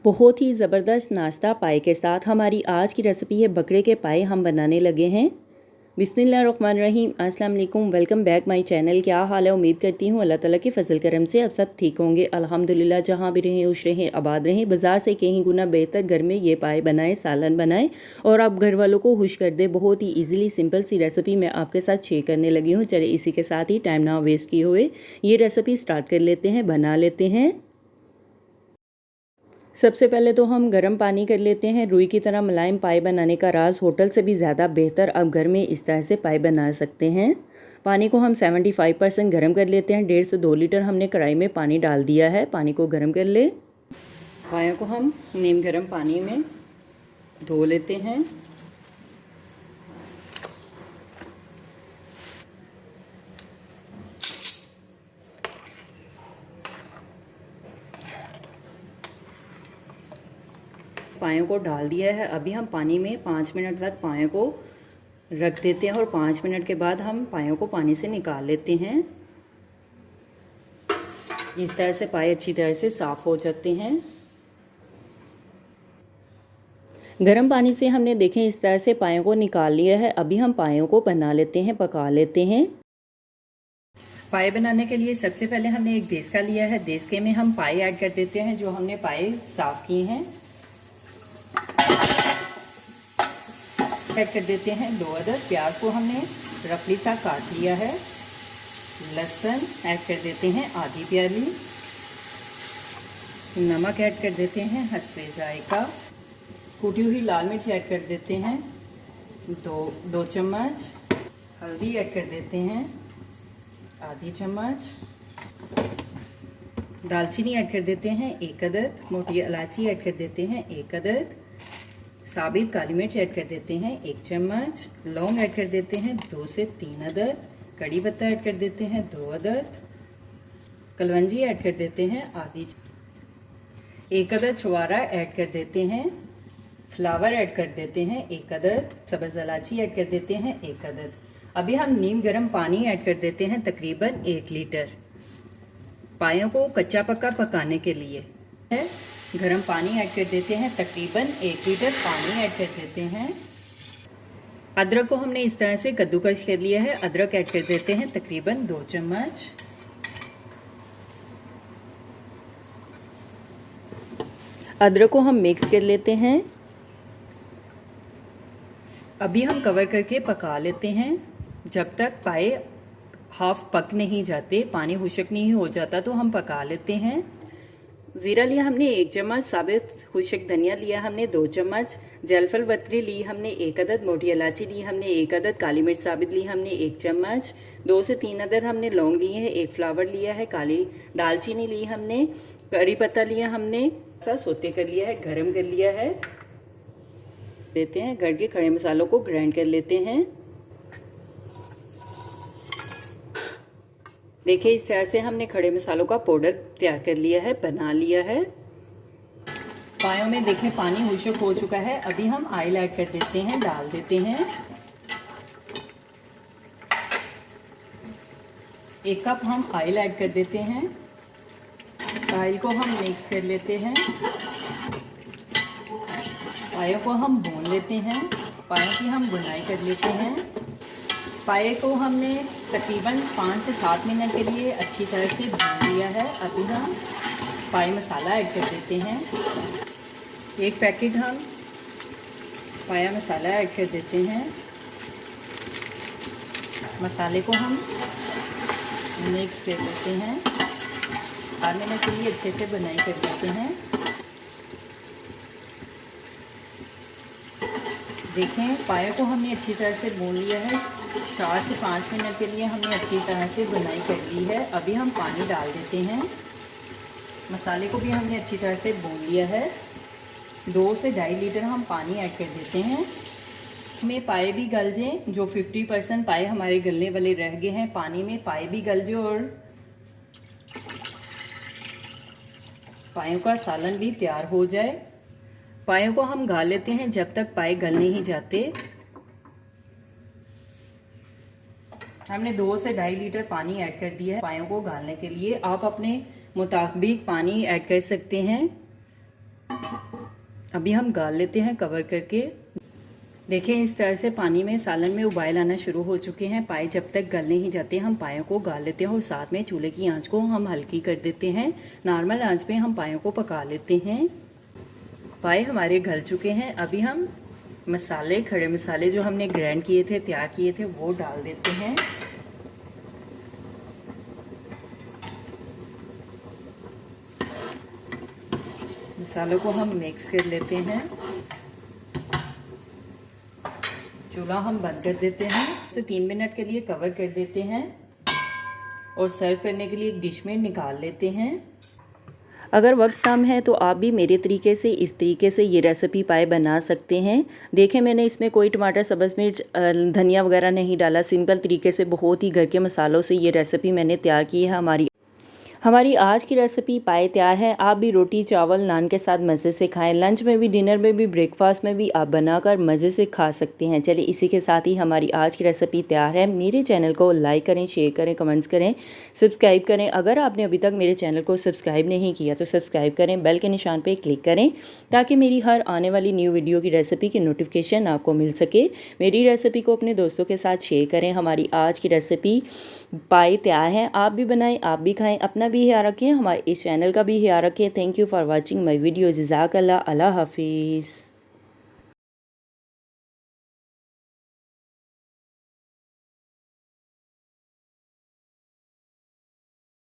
बहुत ही ज़बरदस्त नाश्ता पाए के साथ हमारी आज की रेसिपी है बकरे के पाए। हम बनाने लगे हैं। बिस्मिल्लाहिर्रहमानिर्रहीम। अस्सलाम वालेकुम। Welcome back my channel. क्या हाल है? उम्मीद करती हूँ अल्लाह ताला के फजल करम से अब सब ठीक होंगे। अल्हम्दुलिल्लाह। जहाँ भी रहें खुश रहें आबाद रहें। बाज़ार से कहीं गुना बेहतर घर में ये पाए बनाएं, सालन बनाएं और आप घर वालों को खुश कर दें। बहुत ही ईजिली सिंपल सी रेसिपी मैं आपके साथ शेयर करने लगी हूँ। चलिए इसी के साथ ही टाइम ना वेस्ट किए हुए ये रेसिपी स्टार्ट कर लेते हैं, बना लेते हैं। सबसे पहले तो हम गर्म पानी कर लेते हैं। रुई की तरह मुलायम पाए बनाने का राज होटल से भी ज़्यादा बेहतर आप घर में इस तरह से पाए बना सकते हैं। पानी को हम 75% गर्म कर लेते हैं। 1.5 से 2 लीटर हमने कढ़ाई में पानी डाल दिया है। पानी को गर्म कर ले। पायों को हम नीम गर्म पानी में धो लेते हैं। पायों को डाल दिया है। अभी हम पानी में 5 मिनट तक पायों को रख देते हैं और 5 मिनट के बाद हम पायों को पानी से निकाल लेते हैं। इस तरह से पाए अच्छी तरह से साफ हो जाते हैं। गर्म पानी से हमने देखें इस तरह से पायों को निकाल लिया है। अभी हम पायों को बना लेते हैं, पका लेते हैं। पाए बनाने के लिए सबसे पहले हमने एक देसका लिया है। देसके में हम पाए ऐड कर देते हैं जो हमने पाए साफ किए हैं। ऐड कर देते हैं 2 अदद प्याज को हमने रफली सा काट लिया है। लहसुन ऐड कर देते हैं आधी प्याली। नमक ऐड कर देते हैं हस्बे जायका। कूटी हुई लाल मिर्च ऐड कर देते हैं 2 चम्मच। हल्दी ऐड कर देते हैं आधी चम्मच। दालचीनी ऐड कर देते हैं 1 अदद। मोटी इलायची ऐड कर देते हैं 1 अदद। साबित काली मिर्च ऐड कर देते हैं 1 चम्मच। लौंग ऐड कर देते हैं 2 से 3 अदद। कड़ी पत्ता ऐड कर देते हैं 2 अदद। कलवंजी ऐड कर देते हैं आधी। 1 अदद छुआरा ऐड कर देते हैं। फ्लावर ऐड कर देते हैं 1 अदद। सब्ज़ इलायची ऐड कर देते हैं 1 अदद। अभी हम नीम गर्म पानी ऐड कर देते हैं तकरीबन 1 लीटर पायों को कच्चा पक्का पकाने के लिए है। गरम पानी ऐड कर देते हैं तकरीबन 1 लीटर पानी ऐड कर देते हैं। अदरक को हमने इस तरह से कद्दूकस कर लिया है। अदरक ऐड कर देते हैं तकरीबन 2 चम्मच। अदरक को हम मिक्स कर लेते हैं। अभी हम कवर करके पका लेते हैं जब तक पाए हाफ पक नहीं जाते, पानी खुश्क नहीं हो जाता तो हम पका लेते हैं। ज़ीरा लिया हमने 1 चम्मच। साबित खुश्क धनिया लिया हमने 2 चम्मच। जलफल बतरी ली हमने 1 अदद। मोटी इलायची ली हमने 1 अदद। काली मिर्च साबित ली हमने 1 चम्मच। 2 से 3 अदद हमने लौंग लिए हैं। 1 फ्लावर लिया है। काली दालचीनी ली हमने। कड़ी पत्ता लिया हमने। सा सोते कर लिया है, गरम कर लिया है। देते हैं घर के खड़े मसालों को ग्राइंड कर लेते हैं। देखिए इस तरह से हमने खड़े मसालों का पाउडर तैयार कर लिया है, बना लिया है। पायों में देखें पानी खुश्क हो चुका है। अभी हम ऑयल ऐड कर देते हैं, डाल देते हैं। 1 कप हम ऑयल ऐड कर देते हैं। ऑयल को हम मिक्स कर लेते हैं। पायों को हम भून लेते हैं। पायों की हम बुनाई कर लेते हैं। पाए को हमने तकरीबन 5 से 7 मिनट के लिए अच्छी तरह से भून लिया है। अभी हम पाए मसाला ऐड कर देते हैं। 1 पैकेट हम पाया मसाला ऐड कर देते हैं। मसाले को हम मिक्स कर लेते हैं। 4 मिनट के लिए अच्छे से बुनाई कर लेते हैं। देखें पाए को हमने अच्छी तरह से भून लिया है। 4 से 5 मिनट के लिए हमने अच्छी तरह से बुनाई कर ली है। अभी हम पानी डाल देते हैं। मसाले को भी हमने अच्छी तरह से भून लिया है। 2 से 2.5 लीटर हम पानी ऐड कर देते हैं। हमें पाए भी गल जाएं। जो 50% पाए हमारे गलने वाले रह गए हैं पानी में, पाए भी गल जाए और पायों का सालन भी तैयार हो जाए। पायों को हम गाल लेते हैं जब तक पाए गल नहीं जाते। हमने 2 से 2.5 लीटर पानी ऐड कर दिया है पायों को गालने के लिए। आप अपने मुताबिक पानी ऐड कर सकते हैं। अभी हम गाल लेते हैं कवर करके। देखें इस तरह से पानी में सालन में उबाल आना शुरू हो चुके हैं। पाए जब तक गल नहीं जाते हम पायों को गाल लेते हैं और साथ में चूल्हे की आंच को हम हल्की कर देते हैं। नॉर्मल आंच पे हम पायों को पका लेते हैं। पाए हमारे गल चुके हैं। अभी हम मसाले, खड़े मसाले जो हमने ग्राइंड किए थे, तैयार किए थे, वो डाल देते हैं। मसालों को हम मिक्स कर लेते हैं। चूल्हा हम बंद कर देते हैं। तो 3 मिनट के लिए कवर कर देते हैं और सर्व करने के लिए एक डिश में निकाल लेते हैं। अगर वक्त कम है तो आप भी मेरे तरीके से, इस तरीके से ये रेसिपी पाए बना सकते हैं। देखें मैंने इसमें कोई टमाटर, सब्ज़ मिर्च, धनिया वगैरह नहीं डाला। सिंपल तरीके से बहुत ही घर के मसालों से ये रेसिपी मैंने तैयार की है। हमारी आज की रेसिपी पाए तैयार है। आप भी रोटी, चावल, नान के साथ मज़े से खाएं। लंच में भी, डिनर में भी, ब्रेकफास्ट में भी आप बनाकर मज़े से खा सकते हैं। चलिए इसी के साथ ही हमारी आज की रेसिपी तैयार है। मेरे चैनल को लाइक करें, शेयर करें, कमेंट्स करें, सब्सक्राइब करें। अगर आपने अभी तक मेरे चैनल को सब्सक्राइब नहीं किया तो सब्सक्राइब करें, बेल के निशान पर क्लिक करें ताकि मेरी हर आने वाली न्यू वीडियो की रेसिपी की नोटिफिकेशन आपको मिल सके। मेरी रेसिपी को अपने दोस्तों के साथ शेयर करें। हमारी आज की रेसिपी पाए तैयार है। आप भी बनाएं, आप भी खाएं, अपना भी ख्याल रखें, हमारे इस चैनल का भी ख्याल रखें। Thank you for watching my video. जज़ाकल्लाह। अल्लाह हाफिज़।